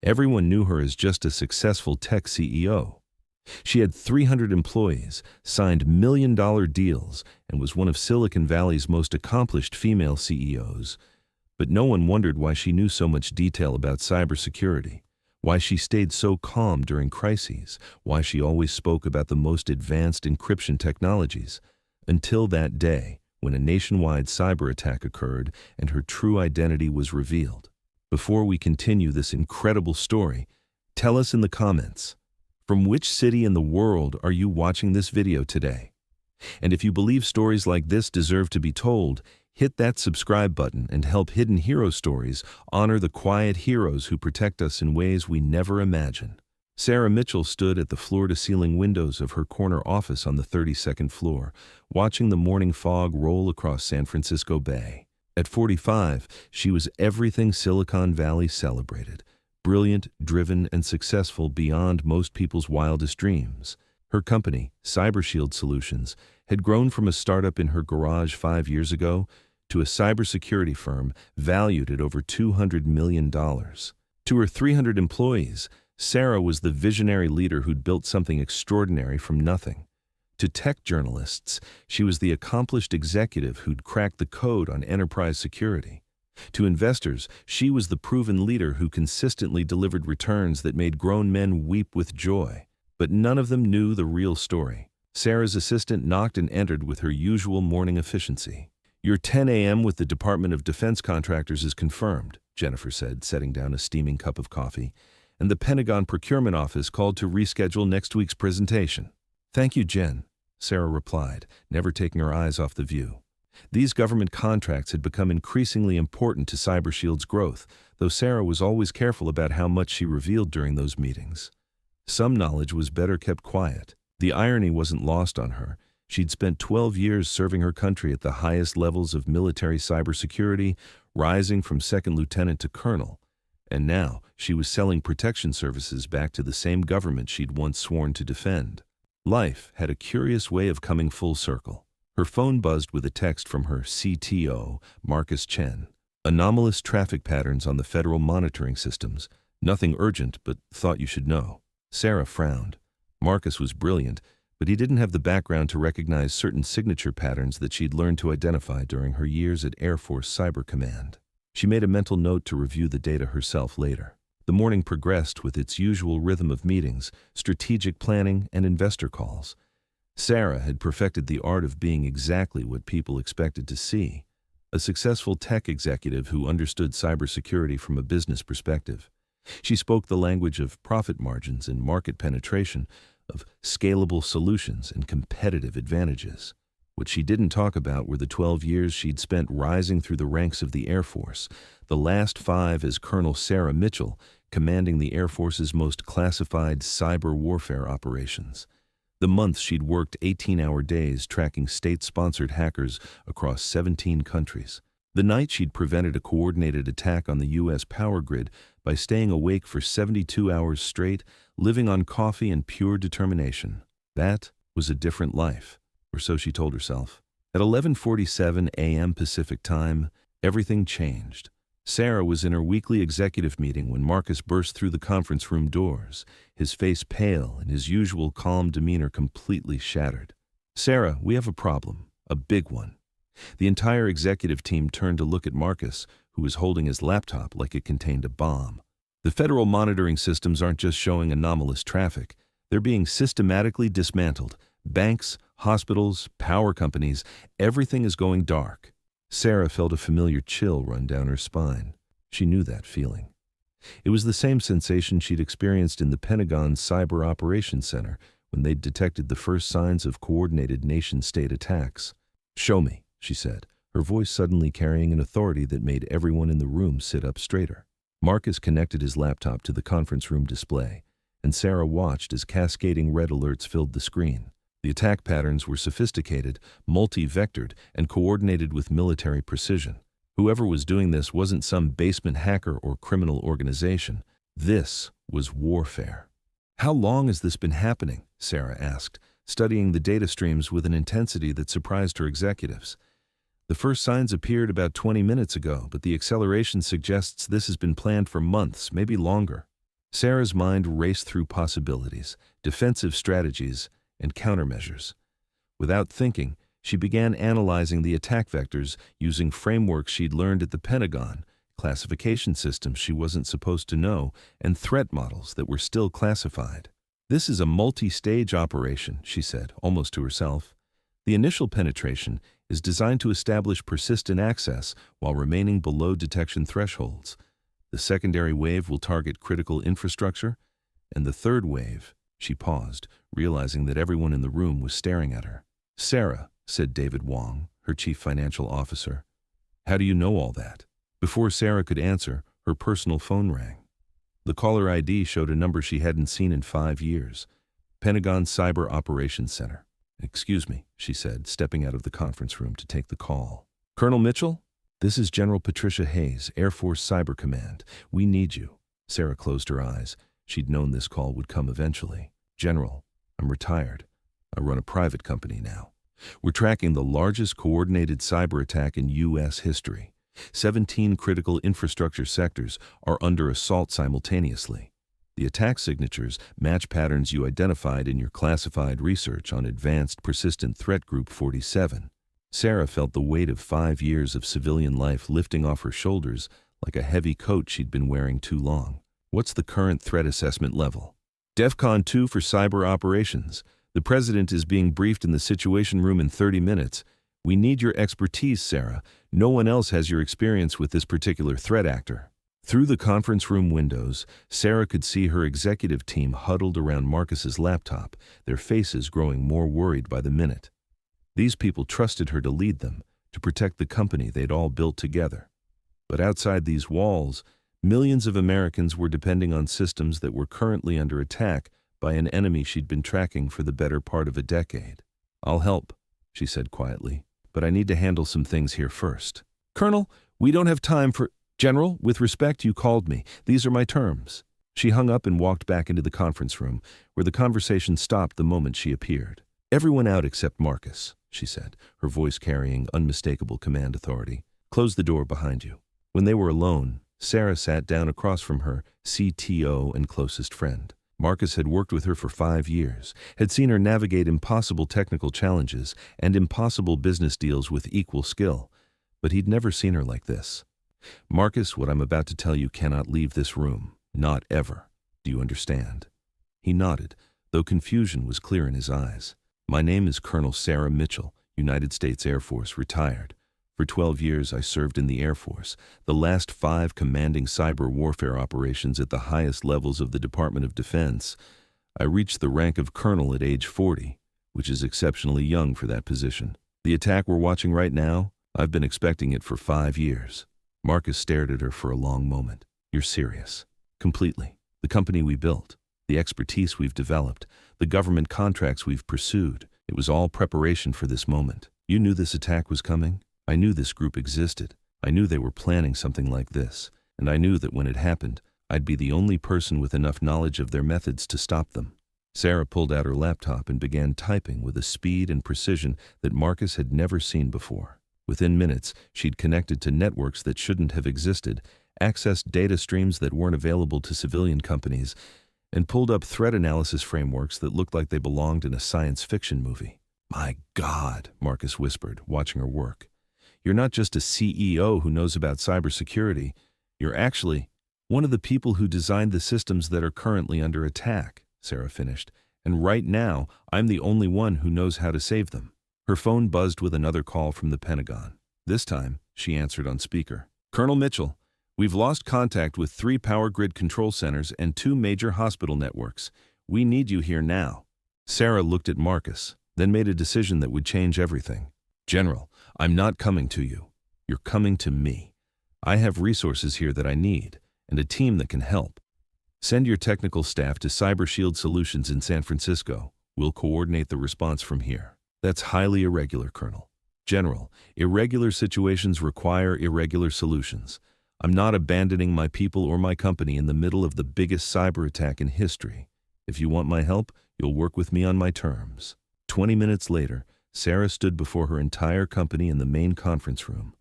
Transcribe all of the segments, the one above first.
Everyone knew her as just a successful tech CEO. She had 300 employees, signed million-dollar deals, and was one of Silicon Valley's most accomplished female CEOs. But no one wondered why she knew so much detail about cybersecurity, why she stayed so calm during crises, why she always spoke about the most advanced encryption technologies, until that day when a nationwide cyber attack occurred and her true identity was revealed. Before we continue this incredible story, tell us in the comments, from which city in the world are you watching this video today? And if you believe stories like this deserve to be told, hit that subscribe button and help Hidden Hero Stories honor the quiet heroes who protect us in ways we never imagine. Sarah Mitchell stood at the floor-to-ceiling windows of her corner office on the 32nd floor, watching the morning fog roll across San Francisco Bay. At 45, she was everything Silicon Valley celebrated: brilliant, driven, and successful beyond most people's wildest dreams. Her company, CyberShield Solutions, had grown from a startup in her garage 5 years ago to a cybersecurity firm valued at over $200 million. To her 300 employees, Sarah was the visionary leader who'd built something extraordinary from nothing. To tech journalists, she was the accomplished executive who'd cracked the code on enterprise security. To investors, she was the proven leader who consistently delivered returns that made grown men weep with joy. But none of them knew the real story. Sarah's assistant knocked and entered with her usual morning efficiency. "Your 10 a.m. with the Department of Defense contractors is confirmed," Jennifer said, setting down a steaming cup of coffee. "And the Pentagon Procurement Office called to reschedule next week's presentation." "Thank you, Jen," Sarah replied, never taking her eyes off the view. These government contracts had become increasingly important to CyberShield's growth, though Sarah was always careful about how much she revealed during those meetings. Some knowledge was better kept quiet. The irony wasn't lost on her. She'd spent 12 years serving her country at the highest levels of military cybersecurity, rising from second lieutenant to colonel. And now she was selling protection services back to the same government she'd once sworn to defend. Life had a curious way of coming full circle. Her phone buzzed with a text from her CTO, Marcus Chen. "Anomalous traffic patterns on the federal monitoring systems. Nothing urgent, but thought you should know." Sarah frowned. Marcus was brilliant, but he didn't have the background to recognize certain signature patterns that she'd learned to identify during her years at Air Force Cyber Command. She made a mental note to review the data herself later. The morning progressed with its usual rhythm of meetings, strategic planning, and investor calls. Sarah had perfected the art of being exactly what people expected to see: a successful tech executive who understood cybersecurity from a business perspective. She spoke the language of profit margins and market penetration, of scalable solutions and competitive advantages. What she didn't talk about were the 12 years she'd spent rising through the ranks of the Air Force, the last 5 as Colonel Sarah Mitchell, commanding the Air Force's most classified cyber warfare operations. The months she'd worked 18-hour days tracking state-sponsored hackers across 17 countries. The night she'd prevented a coordinated attack on the U.S. power grid by staying awake for 72 hours straight, living on coffee and pure determination. That was a different life, or so she told herself. At 11:47 a.m. Pacific Time, everything changed. Sarah was in her weekly executive meeting when Marcus burst through the conference room doors, his face pale and his usual calm demeanor completely shattered. "Sarah, we have a problem, a big one." The entire executive team turned to look at Marcus, who was holding his laptop like it contained a bomb. "The federal monitoring systems aren't just showing anomalous traffic. They're being systematically dismantled. Banks, hospitals, power companies, everything is going dark." Sarah felt a familiar chill run down her spine. She knew that feeling. It was the same sensation she'd experienced in the Pentagon's Cyber Operations Center when they'd detected the first signs of coordinated nation-state attacks. "Show me," she said, her voice suddenly carrying an authority that made everyone in the room sit up straighter. Marcus connected his laptop to the conference room display, and Sarah watched as cascading red alerts filled the screen. The attack patterns were sophisticated, multi-vectored, and coordinated with military precision. Whoever was doing this wasn't some basement hacker or criminal organization. This was warfare. "How long has this been happening?" Sarah asked, studying the data streams with an intensity that surprised her executives. "The first signs appeared about 20 minutes ago, but the acceleration suggests this has been planned for months, maybe longer." Sarah's mind raced through possibilities, defensive strategies, and countermeasures. Without thinking, she began analyzing the attack vectors using frameworks she'd learned at the Pentagon, classification systems she wasn't supposed to know, and threat models that were still classified. "This is a multi-stage operation," she said, almost to herself. "The initial penetration is designed to establish persistent access while remaining below detection thresholds. The secondary wave will target critical infrastructure, and the third wave—" She paused, realizing that everyone in the room was staring at her. "Sarah," said David Wong, her chief financial officer, "how do you know all that?" Before Sarah could answer, her personal phone rang. The caller ID showed a number she hadn't seen in 5 years. Pentagon Cyber Operations Center. "Excuse me," she said, stepping out of the conference room to take the call. "Colonel Mitchell? This is General Patricia Hayes, Air Force Cyber Command. We need you." Sarah closed her eyes. She'd known this call would come eventually. "General, I'm retired. I run a private company now. We're tracking the largest coordinated cyber attack in U.S. history. 17 critical infrastructure sectors are under assault simultaneously. The attack signatures match patterns you identified in your classified research on Advanced Persistent Threat Group 47. Sarah felt the weight of 5 years of civilian life lifting off her shoulders like a heavy coat she'd been wearing too long. "What's the current threat assessment level?" "DEFCON 2 for cyber operations. The president is being briefed in the Situation Room in 30 minutes. We need your expertise, Sarah. No one else has your experience with this particular threat actor." Through the conference room windows, Sarah could see her executive team huddled around Marcus's laptop, their faces growing more worried by the minute. These people trusted her to lead them, to protect the company they'd all built together. But outside these walls, millions of Americans were depending on systems that were currently under attack by an enemy she'd been tracking for the better part of a decade. "I'll help," she said quietly, "but I need to handle some things here first." "Colonel, we don't have time for—" "General, with respect, you called me. These are my terms." She hung up and walked back into the conference room, where the conversation stopped the moment she appeared. "Everyone out except Marcus," she said, her voice carrying unmistakable command authority. "Close the door behind you." When they were alone, Sarah sat down across from her CTO and closest friend. Marcus had worked with her for 5 years, had seen her navigate impossible technical challenges and impossible business deals with equal skill, but he'd never seen her like this. "Marcus, what I'm about to tell you cannot leave this room. Not ever. Do you understand?" He nodded, though confusion was clear in his eyes. "My name is Colonel Sarah Mitchell, United States Air Force, retired. For 12 years I served in the Air Force, the last 5 commanding cyber warfare operations at the highest levels of the Department of Defense. I reached the rank of colonel at age 40, which is exceptionally young for that position. The attack we're watching right now, I've been expecting it for 5 years. Marcus stared at her for a long moment. "You're serious?" "Completely. The company we built, the expertise we've developed, the government contracts we've pursued, it was all preparation for this moment. You knew this attack was coming? I knew this group existed. I knew they were planning something like this, and I knew that when it happened, I'd be the only person with enough knowledge of their methods to stop them." Sarah pulled out her laptop and began typing with a speed and precision that Marcus had never seen before. Within minutes, she'd connected to networks that shouldn't have existed, accessed data streams that weren't available to civilian companies, and pulled up threat analysis frameworks that looked like they belonged in a science fiction movie. "My God," Marcus whispered, watching her work. "You're not just a CEO who knows about cybersecurity. You're actually one of the people who designed the systems that are currently under attack," Sarah finished. "And right now, I'm the only one who knows how to save them." Her phone buzzed with another call from the Pentagon. This time, she answered on speaker. "Colonel Mitchell, we've lost contact with 3 power grid control centers and 2 major hospital networks. We need you here now." Sarah looked at Marcus, then made a decision that would change everything. "General, I'm not coming to you. You're coming to me. I have resources here that I need, and a team that can help. Send your technical staff to Cyber Shield Solutions in San Francisco. We'll coordinate the response from here." "That's highly irregular, Colonel." "General, irregular situations require irregular solutions. I'm not abandoning my people or my company in the middle of the biggest cyber attack in history. If you want my help, you'll work with me on my terms." 20 minutes later, Sarah stood before her entire company in the main conference room.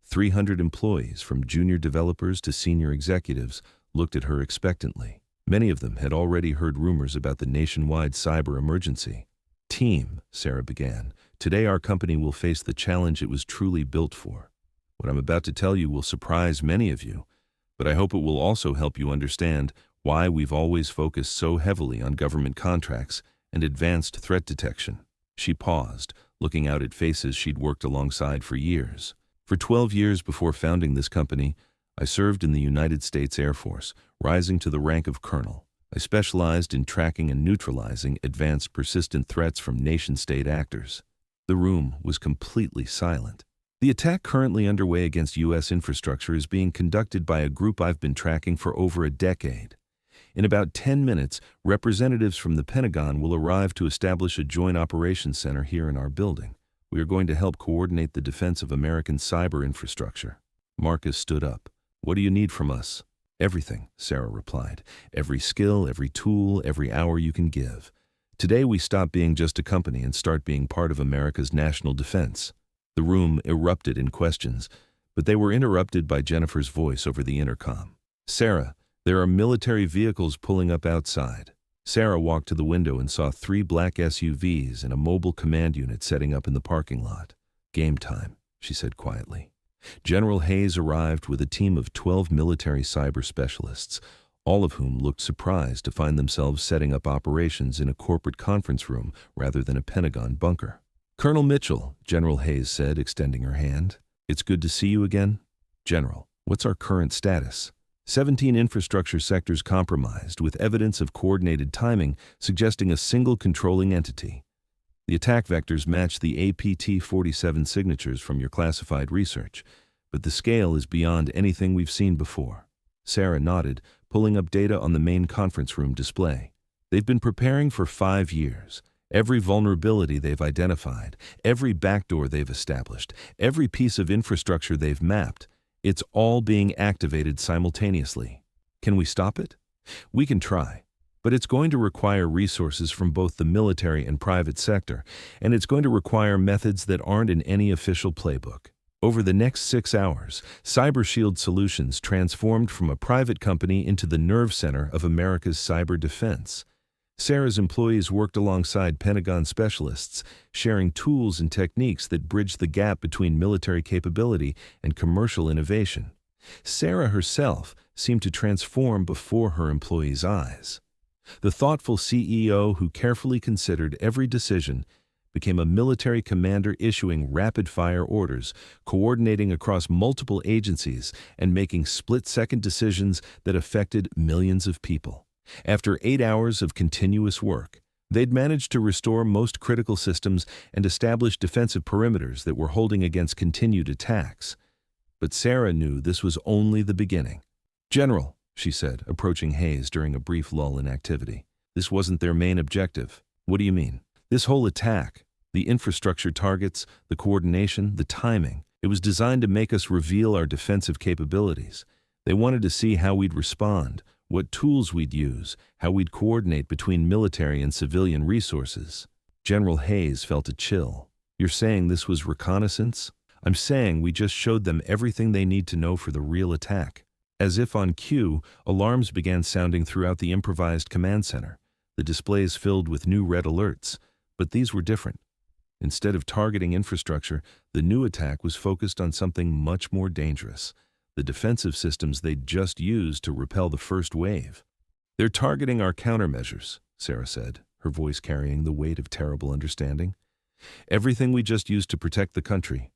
300 employees, from junior developers to senior executives, looked at her expectantly. Many of them had already heard rumors about the nationwide cyber emergency. "Team," Sarah began, "today our company will face the challenge it was truly built for. What I'm about to tell you will surprise many of you, but I hope it will also help you understand why we've always focused so heavily on government contracts and advanced threat detection." She paused, looking out at faces she'd worked alongside for years. "For 12 years before founding this company, I served in the United States Air Force, rising to the rank of colonel. I specialized in tracking and neutralizing advanced persistent threats from nation-state actors." The room was completely silent. "The attack currently underway against U.S. infrastructure is being conducted by a group I've been tracking for over a decade. In about 10 minutes, representatives from the Pentagon will arrive to establish a joint operations center here in our building. We are going to help coordinate the defense of American cyber infrastructure." Marcus stood up. "What do you need from us?" "Everything," Sarah replied. "Every skill, every tool, every hour you can give. Today we stop being just a company and start being part of America's national defense." The room erupted in questions, but they were interrupted by Jennifer's voice over the intercom. "Sarah, there are military vehicles pulling up outside." Sarah walked to the window and saw 3 black SUVs and a mobile command unit setting up in the parking lot. "Game time," she said quietly. General Hayes arrived with a team of 12 military cyber specialists, all of whom looked surprised to find themselves setting up operations in a corporate conference room rather than a Pentagon bunker. "Colonel Mitchell," General Hayes said, extending her hand. "It's good to see you again." "General, what's our current status?" 17 infrastructure sectors compromised, with evidence of coordinated timing suggesting a single controlling entity. The attack vectors match the APT-47 signatures from your classified research, but the scale is beyond anything we've seen before. Sarah nodded, pulling up data on the main conference room display. "They've been preparing for 5 years. Every vulnerability they've identified, every backdoor they've established, every piece of infrastructure they've mapped, it's all being activated simultaneously. Can we stop it? We can try. But it's going to require resources from both the military and private sector, and it's going to require methods that aren't in any official playbook." Over the next 6 hours, CyberShield Solutions transformed from a private company into the nerve center of America's cyber defense. Sarah's employees worked alongside Pentagon specialists, sharing tools and techniques that bridged the gap between military capability and commercial innovation. Sarah herself seemed to transform before her employees' eyes. The thoughtful CEO who carefully considered every decision became a military commander issuing rapid-fire orders, coordinating across multiple agencies, and making split-second decisions that affected millions of people. After 8 hours of continuous work, they'd managed to restore most critical systems and establish defensive perimeters that were holding against continued attacks. But Sarah knew this was only the beginning. "General," she said, approaching Hayes during a brief lull in activity, "this wasn't their main objective." "What do you mean?" "This whole attack, the infrastructure targets, the coordination, the timing, it was designed to make us reveal our defensive capabilities. They wanted to see how we'd respond, what tools we'd use, how we'd coordinate between military and civilian resources." General Hayes felt a chill. "You're saying this was reconnaissance?" "I'm saying we just showed them everything they need to know for the real attack." As if on cue, alarms began sounding throughout the improvised command center, the displays filled with new red alerts. But these were different. Instead of targeting infrastructure, the new attack was focused on something much more dangerous: the defensive systems they'd just used to repel the first wave. "They're targeting our countermeasures," Sarah said, her voice carrying the weight of terrible understanding. "Everything we just used to protect the country.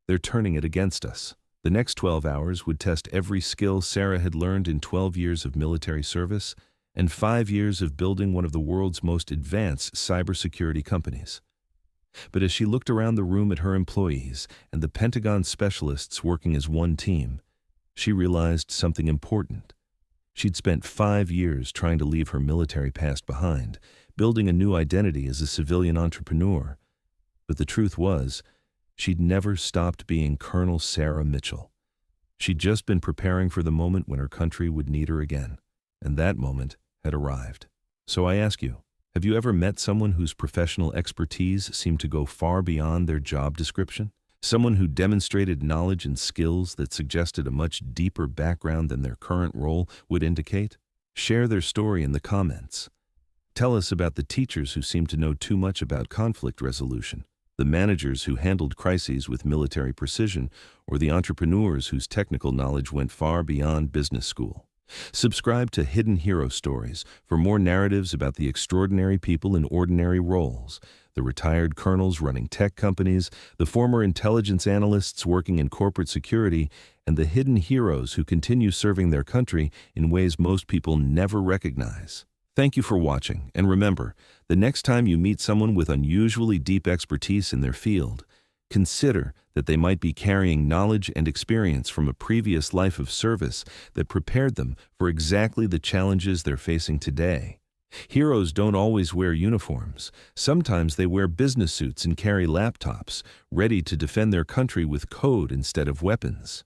They're turning it against us." The next 12 hours would test every skill Sarah had learned in 12 years of military service and 5 years of building one of the world's most advanced cybersecurity companies. But as she looked around the room at her employees and the Pentagon specialists working as one team, she realized something important. She'd spent 5 years trying to leave her military past behind, building a new identity as a civilian entrepreneur. But the truth was, she'd never stopped being Colonel Sarah Mitchell. She'd just been preparing for the moment when her country would need her again, and that moment had arrived. So I ask you, have you ever met someone whose professional expertise seemed to go far beyond their job description? Someone who demonstrated knowledge and skills that suggested a much deeper background than their current role would indicate? Share their story in the comments. Tell us about the teachers who seem to know too much about conflict resolution, the managers who handled crises with military precision, or the entrepreneurs whose technical knowledge went far beyond business school. Subscribe to Hidden Hero Stories for more narratives about the extraordinary people in ordinary roles, the retired colonels running tech companies, the former intelligence analysts working in corporate security, and the hidden heroes who continue serving their country in ways most people never recognize. Thank you for watching, and remember, the next time you meet someone with unusually deep expertise in their field, consider that they might be carrying knowledge and experience from a previous life of service that prepared them for exactly the challenges they're facing today. Heroes don't always wear uniforms. Sometimes they wear business suits and carry laptops, ready to defend their country with code instead of weapons.